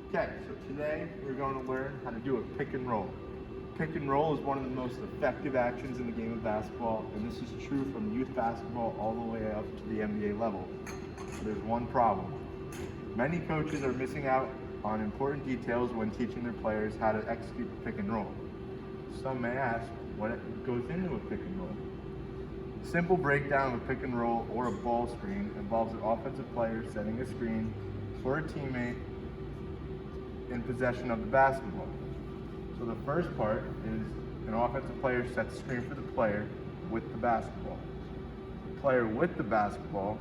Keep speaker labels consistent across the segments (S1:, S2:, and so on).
S1: Okay, so today we're going to learn how to do a pick and roll. Pick and roll is one of the most effective actions in the game of basketball, and this is true from youth basketball all the way up to the NBA level. There's one problem. Many coaches are missing out on important details when teaching their players how to execute the pick and roll. Some may ask, what goes into a pick and roll? A simple breakdown of a pick and roll or a ball screen involves an offensive player setting a screen for a teammate in possession of the basketball. So the first part is an offensive player sets a screen for the player with the basketball. The player with the basketball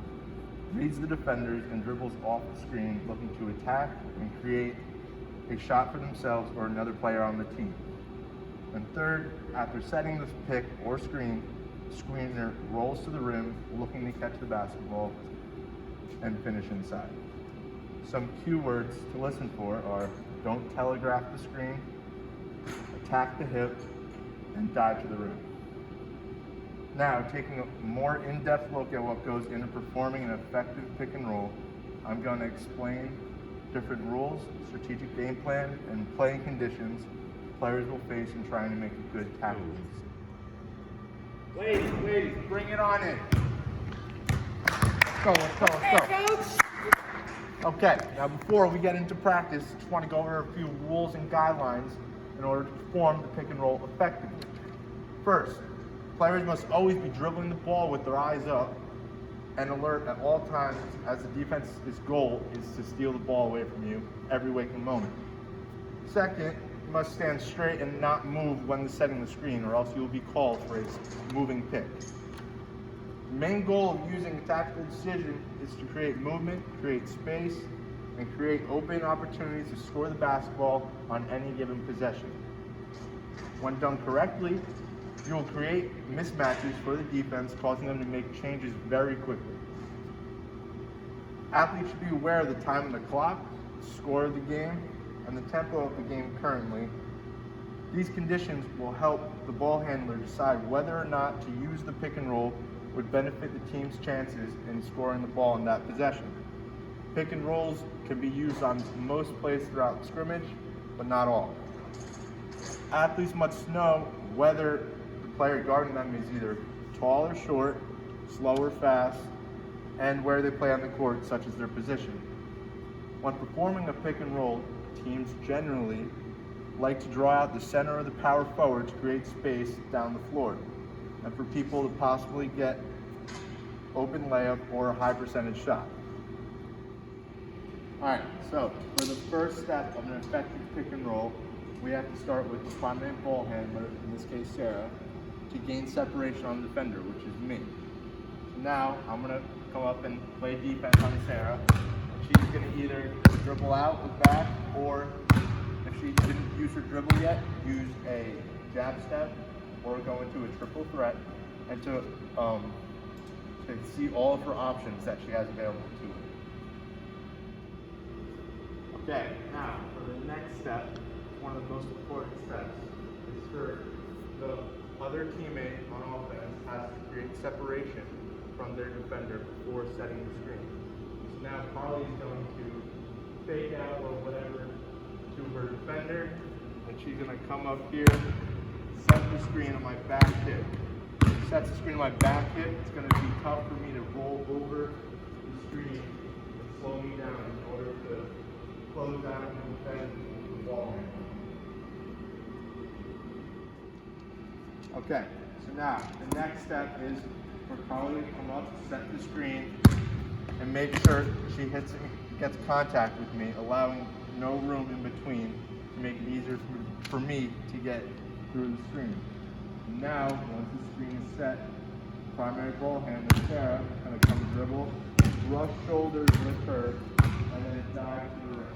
S1: reads the defenders and dribbles off the screen looking to attack and create a shot for themselves or another player on the team. And third, after setting this pick or screen, the screener rolls to the rim looking to catch the basketball and finish inside. Some cue words to listen for are don't telegraph the screen, attack the hip, and dive to the rim. Now, taking a more in-depth look at what goes into performing an effective pick and roll, I'm going to explain different rules, strategic game plan, and playing conditions players will face in trying to make a good tackle. Ladies, bring it on in. Let's go. Okay, now before we get into practice, I just want to go over a few rules and guidelines in order to perform the pick and roll effectively. First, players must always be dribbling the ball with their eyes up and alert at all times, as the defense's goal is to steal the ball away from you every waking moment. Second, you must stand straight and not move when setting the screen, or else you will be called for a moving pick. The main goal of using a tactical decision is to create movement, create space, and create open opportunities to score the basketball on any given possession. When done correctly, you will create mismatches for the defense, causing them to make changes very quickly. Athletes should be aware of the time on the clock, the score of the game, and the tempo of the game currently. These conditions will help the ball handler decide whether or not to use the pick and roll would benefit the team's chances in scoring the ball in that possession. Pick and rolls can be used on most plays throughout the scrimmage, but not all. Athletes must know whether the player guarding them is either tall or short, slow or fast, and where they play on the court, such as their position. When performing a pick and roll, teams generally like to draw out the center or the power forward to create space down the floor, and for people to possibly get open layup or a high percentage shot. Alright, so for the first step of an effective pick and roll, we have to start with the primary ball handler, in this case Sarah, to gain separation on the defender, which is me. So now I'm going to come up and play defense on Sarah. She's going to either dribble out with back, or if she didn't use her dribble yet, use a jab step or go into a triple threat, and to see all of her options that she has available to her. Okay, now for the next step, one of the most important steps is for the other teammate on offense has to create separation from their defender before setting the screen. So now Carly's going to fake out or whatever to her defender, and she's going to come up here, set the screen on my back hip. When she sets the screen on my back hip, it's going to be tough for me to roll over the screen and slow me down in order to close out and defend the ball. Okay, so now the next step is for Carly to come up, set the screen, and make sure she gets contact with me, allowing no room in between to make it easier for me to get through the screen. And now, once the screen is set, primary ball handler Sarah is going to come dribble, rush shoulders with her, and then dive to the rim.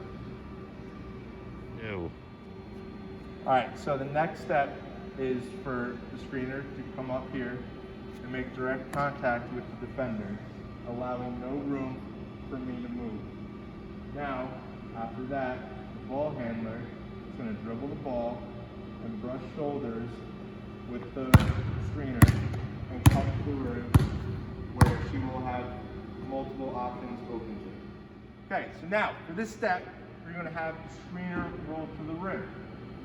S2: Ew.
S1: Alright, so the next step is for the screener to come up here and make direct contact with the defender, allowing no room for me to move. Now, after that, the ball handler is going to dribble the ball and brush shoulders with the screener and come to the rim, where she will have multiple options open to. Okay, so now for this step, we're going to have the screener roll to the rim.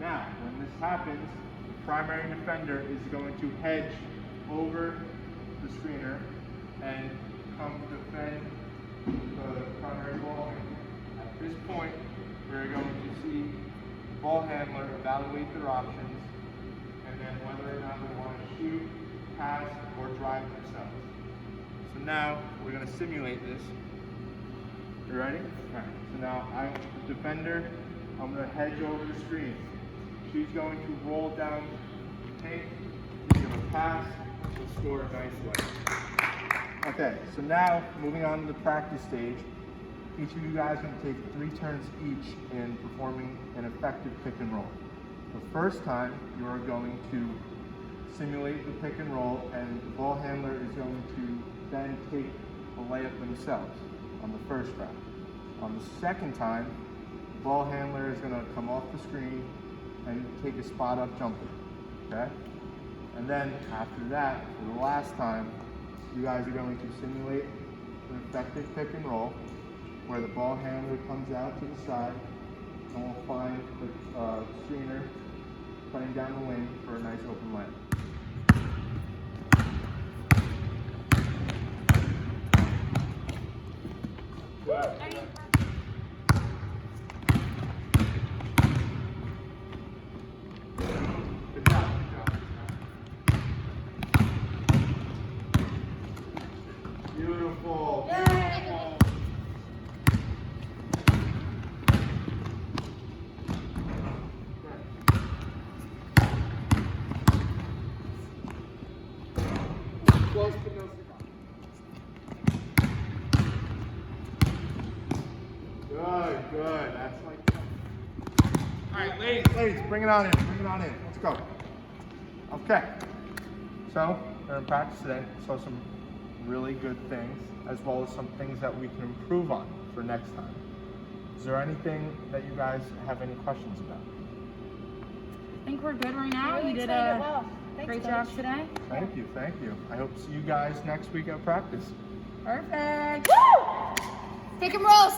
S1: Now, when this happens, the primary defender is going to hedge over the screener and come defend the primary ball handler. At this point, we're going to see the ball handler evaluate their options and then whether or not they want to shoot, pass, or drive themselves. So now we're going to simulate this. You ready? All right. So now I'm the defender. I'm going to hedge over the screen. She's going to roll down the paint. She's going to pass. She'll score a nice way. Okay. So now moving on to the practice stage. Each of you guys are going to take 3 turns each in performing an effective pick and roll. The first time you are going to simulate the pick and roll, and the ball handler is going to then take a layup themselves on the first round. On the second time, the ball handler is going to come off the screen and take a spot up jumper. Okay? And then after that, for the last time, you guys are going to simulate an effective pick and roll where the ball handler comes out to the side and will find the screener playing down the wing for a nice open layup. Beautiful. Beautiful. Close to no cigar. Good, good. That's like that. All right, ladies, bring it on in. Bring it on in. Let's go. Okay. So, we're going to practice today. So some really good things, as well as some things that we can improve on for next time. Is there anything that you guys have any questions about?
S2: I think we're good right now. You did a great job today.
S1: Thank you, thank you. I hope to see you guys next week at practice.
S2: Perfect.
S3: Woo! Pick and roll.